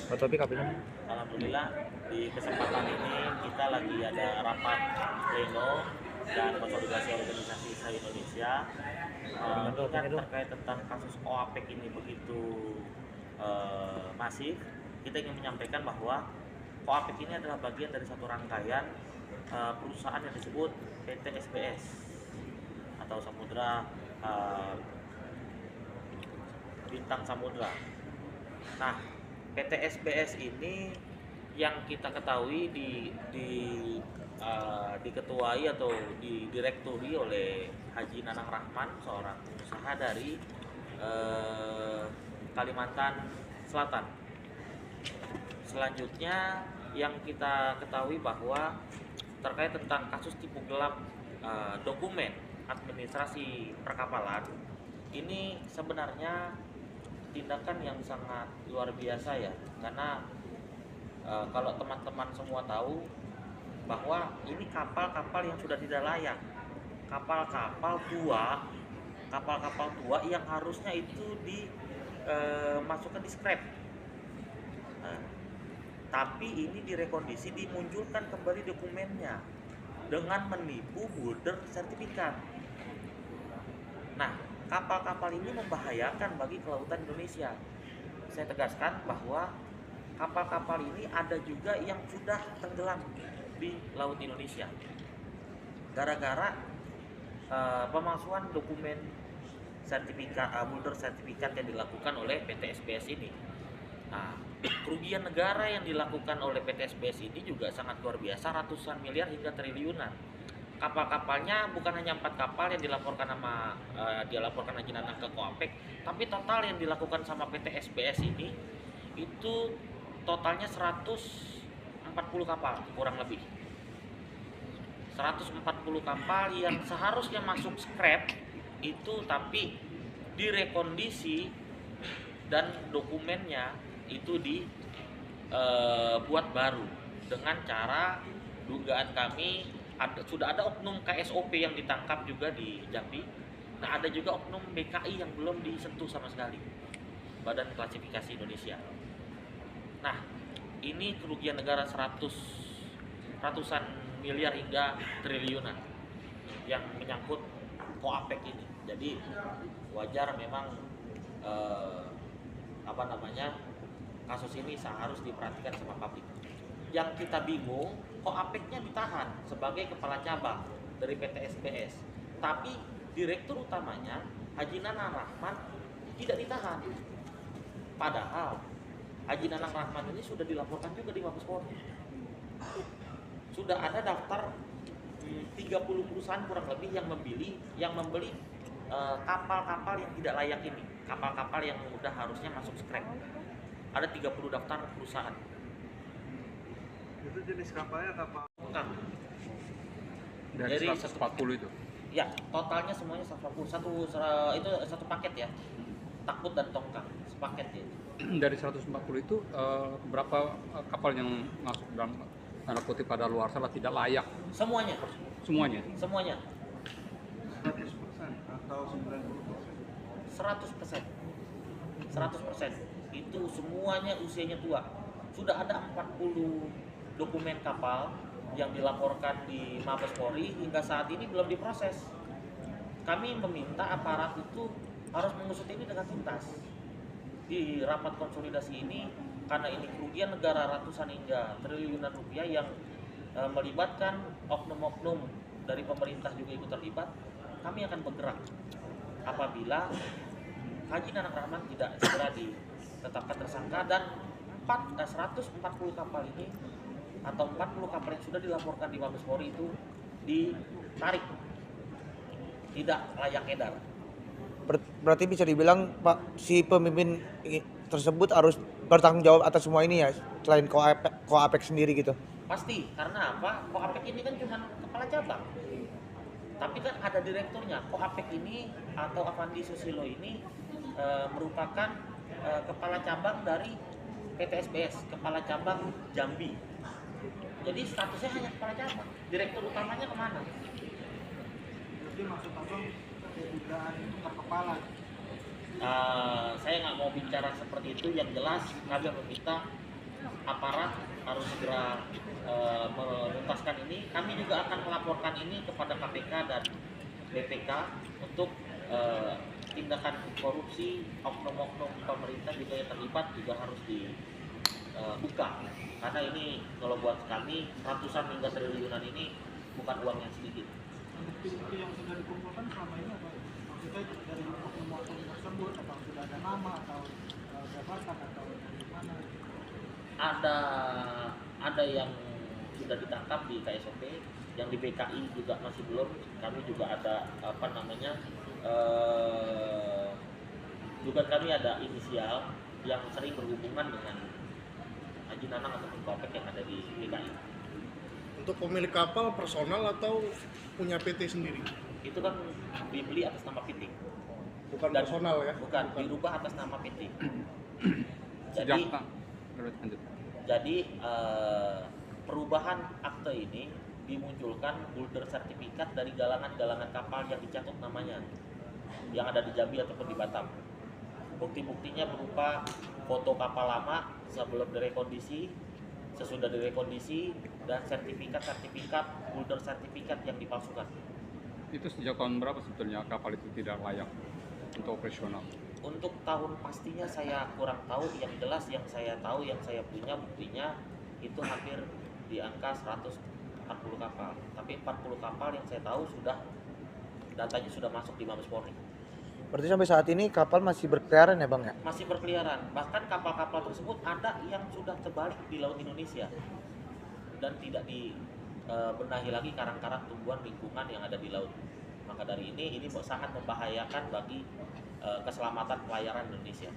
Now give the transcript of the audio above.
Pak Topik apa ini? Alhamdulillah di kesempatan ini kita lagi ada rapat pleno dan konsolidasi organisasi se-Indonesia terkait tentang kasus OAPEC ini begitu masif. Kita ingin menyampaikan bahwa OAPEC ini adalah bagian dari satu rangkaian perusahaan yang disebut PT SBS atau Samudra Bintang Samudra. Nah, PT SBS ini yang kita ketahui diketuai atau didirekturi oleh Haji Nanang Rahman, seorang pengusaha dari Kalimantan Selatan. Selanjutnya yang kita ketahui bahwa terkait tentang kasus tipu gelap dokumen administrasi perkapalan, ini sebenarnya tindakan yang sangat luar biasa ya, karena kalau teman-teman semua tahu bahwa ini kapal-kapal yang sudah tidak layak, kapal-kapal tua yang harusnya itu dimasukkan di scrap. Tapi ini direkondisi, dimunculkan kembali dokumennya dengan menipu border sertifikat. Nah, kapal-kapal ini membahayakan bagi kelautan Indonesia. Saya tegaskan bahwa kapal-kapal ini ada juga yang sudah tenggelam di laut Indonesia gara-gara pemalsuan dokumen sertifikat border sertifikat yang dilakukan oleh PT SBS ini. Nah, kerugian negara yang dilakukan oleh PT SBS ini juga sangat luar biasa, ratusan miliar hingga triliunan. Kapal-kapalnya bukan hanya 4 kapal yang dilaporkan dilaporkan Haji Nanang ke OAPEC, tapi total yang dilakukan sama PT SBS ini itu totalnya 140 kapal kurang lebih. 140 kapal yang seharusnya masuk scrap itu tapi direkondisi dan dokumennya itu dibuat baru dengan cara, dugaan kami sudah ada oknum KSOP yang ditangkap juga di Jambi. Nah, ada juga oknum BKI yang belum disentuh sama sekali, Badan Klasifikasi Indonesia. Nah, ini kerugian negara ratusan miliar hingga triliunan yang menyangkut OAPEC ini. Jadi wajar memang kasus ini harus diperhatikan sama publik. Yang kita bingung, OAPEC-nya ditahan sebagai kepala cabang dari PT SBS, tapi direktur utamanya Haji Nanang Rahman tidak ditahan. Padahal Haji Nanang Rahman ini sudah dilaporkan juga di Mabes Polri. Sudah ada daftar 30 perusahaan kurang lebih yang membeli kapal-kapal yang tidak layak ini, kapal-kapal yang udah harusnya masuk scrap. Ada 30 daftar perusahaan. Itu jenis kapalnya kapal Tongkang. Dari 140 itu? Ya, totalnya semuanya 140. Itu satu paket ya. Takbut dan Tongkang, sepaket ya. Dari 140 itu berapa kapal yang masuk dalam tanda kutip pada luar sana tidak layak? Semuanya. Semuanya? Semuanya. 100% atau 90%? 100%. 100%. Itu semuanya usianya tua. Sudah ada 40 dokumen kapal yang dilaporkan di Mabes Polri, hingga saat ini belum diproses. Kami meminta aparat itu harus mengusut ini dengan tuntas. Di rapat konsolidasi ini, karena ini kerugian negara ratusan hingga triliunan rupiah yang melibatkan oknum-oknum dari pemerintah juga ikut terlibat, kami akan bergerak apabila Haji Nanang Rahman tidak segera ditetapkan tersangka dan 140 kapal ini atau 40 kapal yang sudah dilaporkan di Mabes Polri itu ditarik, tidak layak edar. Berarti bisa dibilang Pak, si pemimpin tersebut harus bertanggung jawab atas semua ini ya, selain OAPEC sendiri gitu. Pasti, karena apa? OAPEC ini kan cuma kepala cabang, tapi kan ada direkturnya. OAPEC ini atau Avandi Susilo ini merupakan kepala cabang dari PT SBS, kepala cabang Jambi. Jadi statusnya hanya kepala cabang. Direktur utamanya kemana? Jadi maksud abang dugaan tukar kepala? Saya nggak mau bicara seperti itu. Yang jelas kami meminta aparat harus segera menuntaskan ini. Kami juga akan melaporkan ini kepada KPK dan BPK untuk tindakan korupsi oknum-oknum pemerintah juga yang terlibat juga harus dibuka. Karena ini kalau buat kami ratusan hingga triliunan ini bukan uang yang sedikit. Bukti-bukti yang sudah dikumpulkan selama ini apa? Maksudnya dari oknum-oknum tersebut, apa sudah ada nama atau jabatan atau dari mana? Ada yang sudah ditangkap di KSOP, yang di BKI juga masih belum. Kami juga ada juga kami ada inisial yang sering berhubungan dengan Haji Nanang ataupun Kopek yang ada di BKI. Untuk pemilik kapal personal atau punya PT sendiri? Itu kan dibeli atas nama PT. Bukan Dan- personal ya? Bukan, dirubah atas nama PT. Sejak Jadi lanjut. Jadi perubahan akte ini dimunculkan holder sertifikat dari galangan-galangan kapal yang dicatut namanya yang ada di Jambi ataupun di Batam. Bukti-buktinya berupa foto kapal lama sebelum direkondisi, sesudah direkondisi, dan sertifikat holder sertifikat yang dipalsukan. Itu sejak tahun berapa sebetulnya kapal itu tidak layak untuk operasional? Untuk tahun pastinya saya kurang tahu. Yang jelas yang saya tahu, yang saya punya buktinya itu hampir di angka 140 kapal. Tapi 40 kapal yang saya tahu datanya sudah masuk di Mabes Polri. Berarti sampai saat ini kapal masih berkeliaran ya Bang ya? Masih berkeliaran. Bahkan kapal-kapal tersebut ada yang sudah terbalik di Laut Indonesia dan tidak dibenahi lagi karang-karang tumbuhan lingkungan yang ada di laut. Maka dari ini sangat membahayakan bagi keselamatan pelayaran Indonesia.